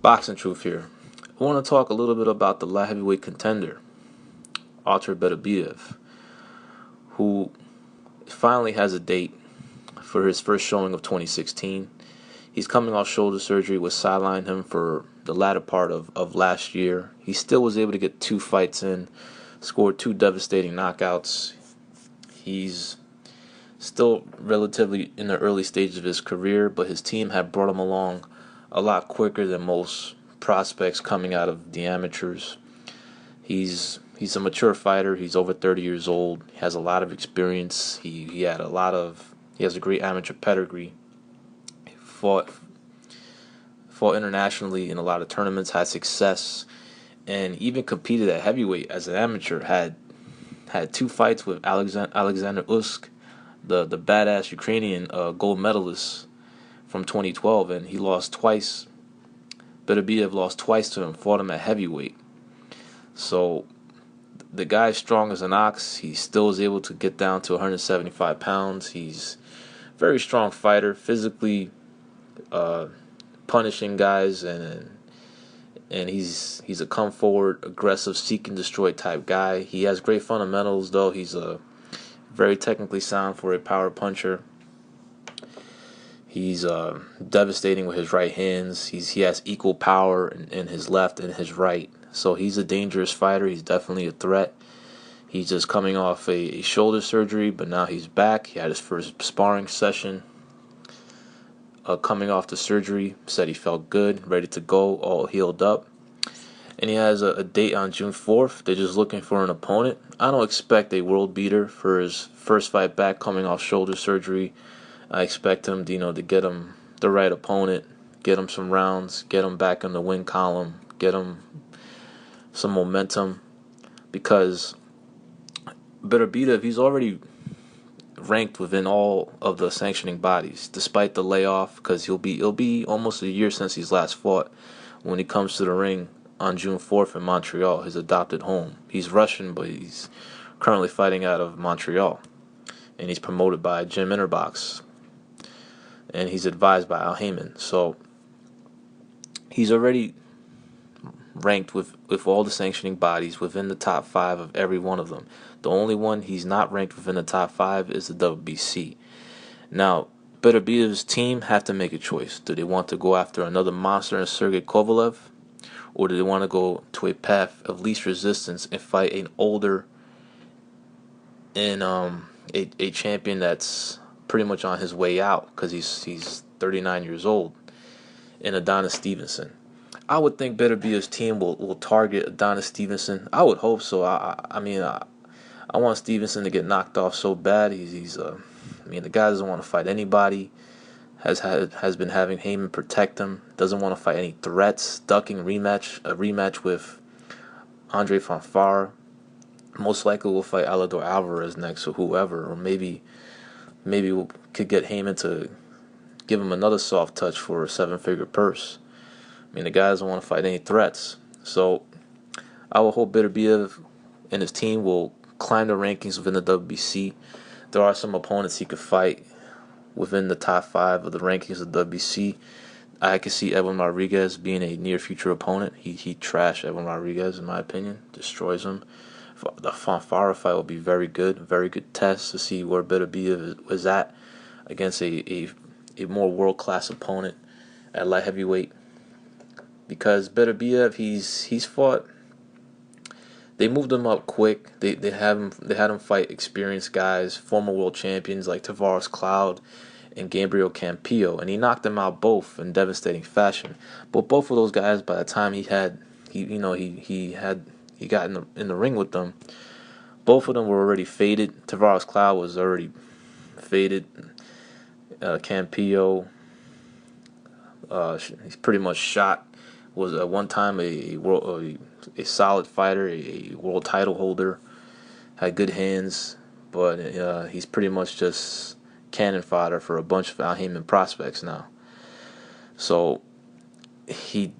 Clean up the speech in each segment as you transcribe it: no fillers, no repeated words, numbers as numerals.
Boxing Truth here. I want to talk a little bit about the light heavyweight contender, Artur Beterbiev, who finally has a date for his first showing of 2016. He's coming off shoulder surgery, which sidelined him for the latter part of last year. He still was able to get 2 fights in, scored 2 devastating knockouts. He's still relatively in the early stages of his career, but his team had brought him along a lot quicker than most prospects coming out of the amateurs. He's a mature fighter. He's over 30 years old. He has a lot of experience. He has a great amateur pedigree. He fought internationally in a lot of tournaments, had success, and even competed at heavyweight as an amateur. Had 2 fights with Alexander Usyk, the badass Ukrainian gold medalist from 2012, and he lost twice. Beterbiev lost twice to him, fought him at heavyweight. So the guy's strong as an ox. He still is able to get down to 175 pounds. He's a very strong fighter, physically punishing guys, and he's a come forward, aggressive, seek and destroy type guy. He has great fundamentals, though. He's very technically sound for a power puncher. He's devastating with his right hands. He has equal power in his left and his right. So he's a dangerous fighter. He's definitely a threat. He's just coming off a shoulder surgery, but now he's back. He had his first sparring session. Coming off the surgery, said he felt good, ready to go, all healed up. And he has a date on June 4th. They're just looking for an opponent. I don't expect a world beater for his first fight back coming off shoulder surgery. I expect him, to get him the right opponent, get him some rounds, get him back in the win column, get him some momentum. Because Beterbiev, he's already ranked within all of the sanctioning bodies, despite the layoff, because it'll be almost a year since he's last fought when he comes to the ring on June 4th in Montreal, his adopted home. He's Russian, but he's currently fighting out of Montreal, and he's promoted by Jim Interbox, and he's advised by Al Heyman. So he's already ranked with all the sanctioning bodies within the top 5 of every one of them. The only one he's not ranked within the top 5 is the WBC. Now, Beterbiev's team have to make a choice. Do they want to go after another monster in Sergey Kovalev, or do they want to go to a path of least resistance and fight an older and a champion that's pretty much on his way out, because he's 39 years old, in Adonis Stevenson? I would think Beterbiev's team will target Adonis Stevenson. I would hope so. I want Stevenson to get knocked off so bad. The guy doesn't want to fight anybody. Has been having Heyman protect him. Doesn't want to fight any threats. Ducking a rematch with Andre Fanfare. Most likely will fight Alador Alvarez next, or whoever, or maybe we could get Heyman to give him another soft touch for a 7-figure purse. The guy doesn't want to fight any threats. So I will hope Beterbiev and his team will climb the rankings within the WBC. There are some opponents he could fight within the top 5 of the rankings of the WBC. I could see Edwin Rodriguez being a near future opponent. He trashed Edwin Rodriguez, in my opinion, destroys him. The Fanfare fight will be very good test to see where Beterbiev is at against a more world class opponent at light heavyweight. Because Beterbiev, he's fought. They moved him up quick. They had him fight experienced guys, former world champions like Tavares Cloud and Gabriel Campillo, and he knocked them out both in devastating fashion. But both of those guys, by the time he got in the ring with them, both of them were already faded. Tavares Cloud was already faded. Campillo, he's pretty much shot. Was at one time a solid fighter, a world title holder, had good hands, but he's pretty much just cannon fodder for a bunch of Al Heyman prospects now. So he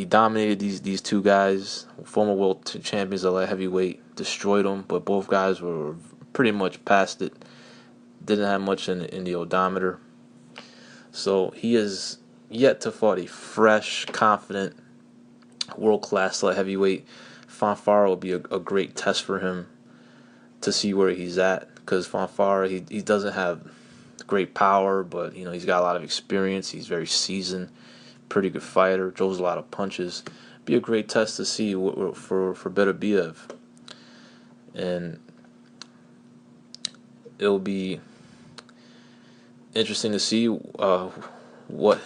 dominated these 2 guys, former world champions at light heavyweight, destroyed them, but both guys were pretty much past it, didn't have much in the odometer. So he is yet to fight a fresh, confident, world-class light heavyweight. Fanfare will be a great test for him to see where he's at, because Fanfare, he doesn't have great power, but he's got a lot of experience. He's very seasoned, pretty good fighter, throws a lot of punches. Be a great test to see for Beterbiev, and it'll be interesting to see what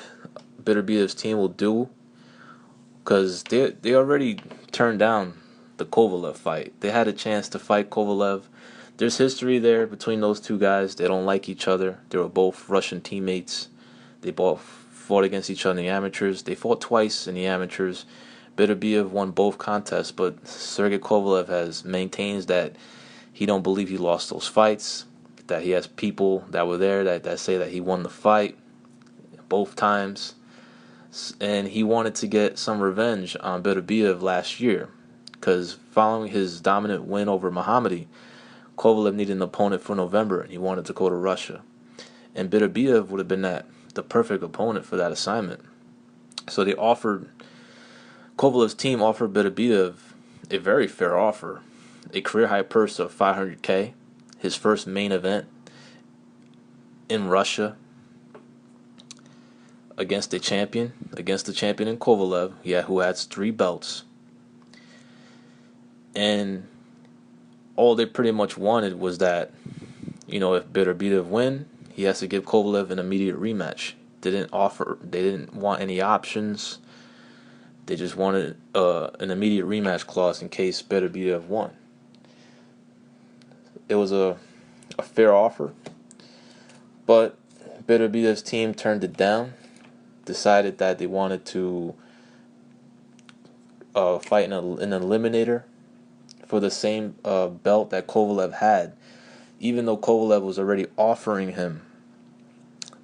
Beterbiev's team will do, because they already turned down the Kovalev fight. They had a chance to fight Kovalev. There's history there between those two guys. They don't like each other. They were both Russian teammates. They both fought against each other in the amateurs. They fought twice in the amateurs. Beterbiev won both contests, but Sergey Kovalev maintains that he don't believe he lost those fights, that he has people that were there that say that he won the fight both times, and he wanted to get some revenge on Beterbiev last year, because following his dominant win over Muhammadi, Kovalev needed an opponent for November, and he wanted to go to Russia. And Beterbiev would have been the perfect opponent for that assignment. So Kovalev's team offered Beterbiev a very fair offer, a career-high purse of $500K, his first main event in Russia against the champion in Kovalev, who has 3 belts. And all they pretty much wanted was that, if Beterbiev win, he has to give Kovalev an immediate rematch. They didn't want any options. They just wanted an immediate rematch clause in case Beterbiev won. It was a fair offer, but Beterbiev's team turned it down, decided that they wanted to fight in an eliminator for the same belt that Kovalev had, even though Kovalev was already offering him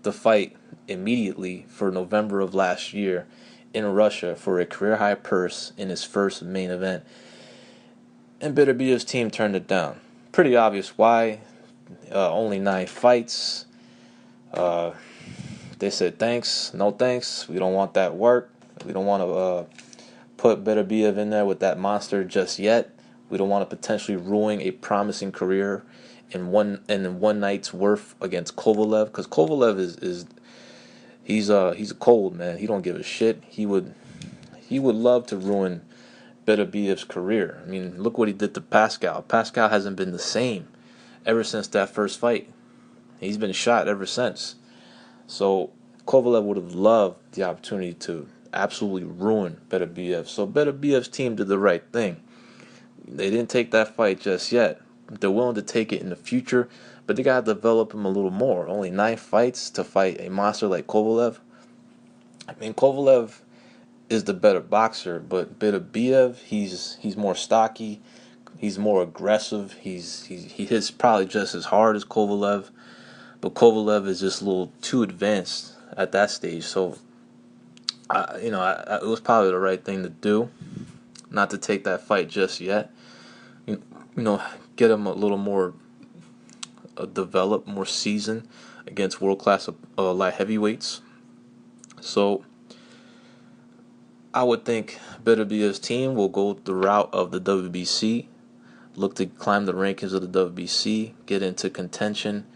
the fight immediately for November of last year in Russia for a career-high purse in his first main event. And Beterbiev's team turned it down. Pretty obvious why. Only 9 fights. They said thanks, no thanks. We don't want that work. We don't want to put Beterbiev in there with that monster just yet. We don't want to potentially ruin a promising career in one night's worth against Kovalev, because Kovalev he's a cold man. He don't give a shit. He would love to ruin Beterbiev's career. I mean, look what he did to Pascal. Pascal hasn't been the same ever since that first fight. He's been shot ever since. So Kovalev would have loved the opportunity to absolutely ruin Beterbiev. So Beterbiev's team did the right thing. They didn't take that fight just yet. They're willing to take it in the future, but they got to develop him a little more. Only 9 fights to fight a monster like Kovalev. I mean, Kovalev is the better boxer, but Beterbiev, he's more stocky, he's more aggressive, he hits probably just as hard as Kovalev, but Kovalev is just a little too advanced at that stage. So, it was probably the right thing to do, not to take that fight just yet. Get him a little more developed, more seasoned against world-class light heavyweights. So I would think Beterbiev's team will go the route of the WBC, look to climb the rankings of the WBC, get into contention,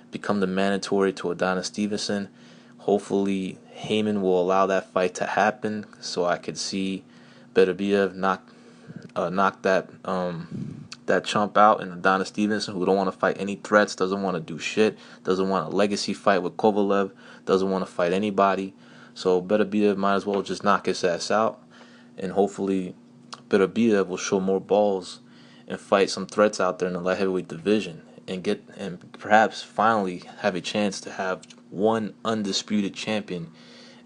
become the mandatory to Adonis Stevenson. Hopefully Heyman will allow that fight to happen, so I could see Beterbiev knock that chump out, and Adonis Stevenson, who don't want to fight any threats, doesn't want to do shit, doesn't want a legacy fight with Kovalev, doesn't want to fight anybody. So Beterbiev might as well just knock his ass out, and hopefully Beterbiev will show more balls and fight some threats out there in the light heavyweight division, and perhaps finally have a chance to have one undisputed champion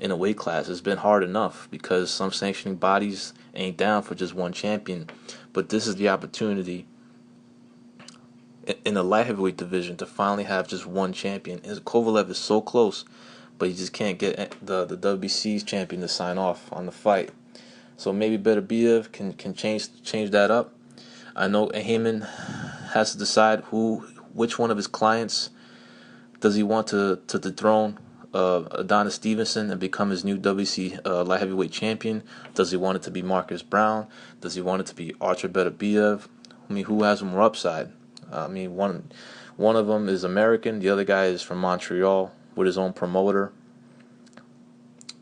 in a weight class. It's been hard enough because some sanctioning bodies ain't down for just one champion, but this is the opportunity in the light heavyweight division to finally have just one champion. Kovalev is so close, but he just can't get the WBC's champion to sign off on the fight. So maybe Beterbiev can change that up. I know Heyman has to decide which one of his clients does he want to dethrone Adonis Stevenson and become his new WC light heavyweight champion? Does he want it to be Marcus Brown? Does he want it to be Artur Beterbiev? I mean, who has more upside? I mean, one of them is American, the other guy is from Montreal with his own promoter.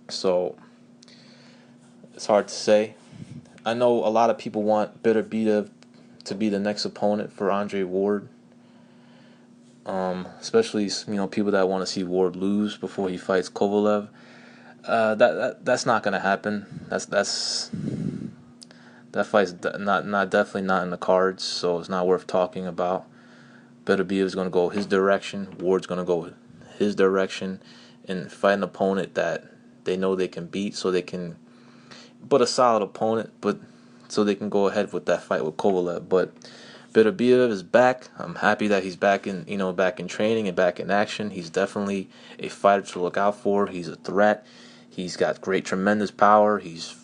So it's hard to say. I know a lot of people want Beterbiev to be the next opponent for Andre Ward. Especially people that want to see Ward lose before he fights Kovalev. That's not gonna happen. That fight's not definitely not in the cards. So it's not worth talking about. Beterbiev is gonna go his direction. Ward's gonna go his direction, and fight an opponent that they know they can beat, so they can. But a solid opponent, but so they can go ahead with that fight with Kovalev. But Beterbiev is back. I'm happy that he's back in training and back in action. He's definitely a fighter to look out for. He's a threat. He's got tremendous power. He's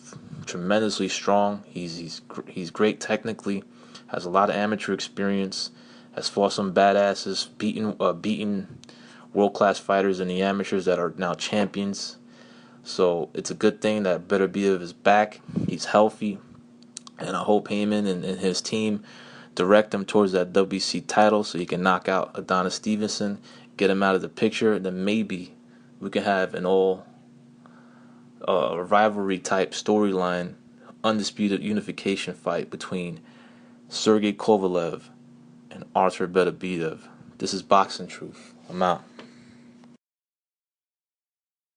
tremendously strong. He's great technically. Has a lot of amateur experience. Has fought some badasses. Beaten world-class fighters in the amateurs that are now champions. So it's a good thing that Beterbiev is back. He's healthy, and I hope Heyman and his team direct him towards that WC title so he can knock out Adonis Stevenson, get him out of the picture, and then maybe we can have an all rivalry type storyline, undisputed unification fight between Sergey Kovalev and Artur Beterbiev. This is Boxing Truth. I'm out.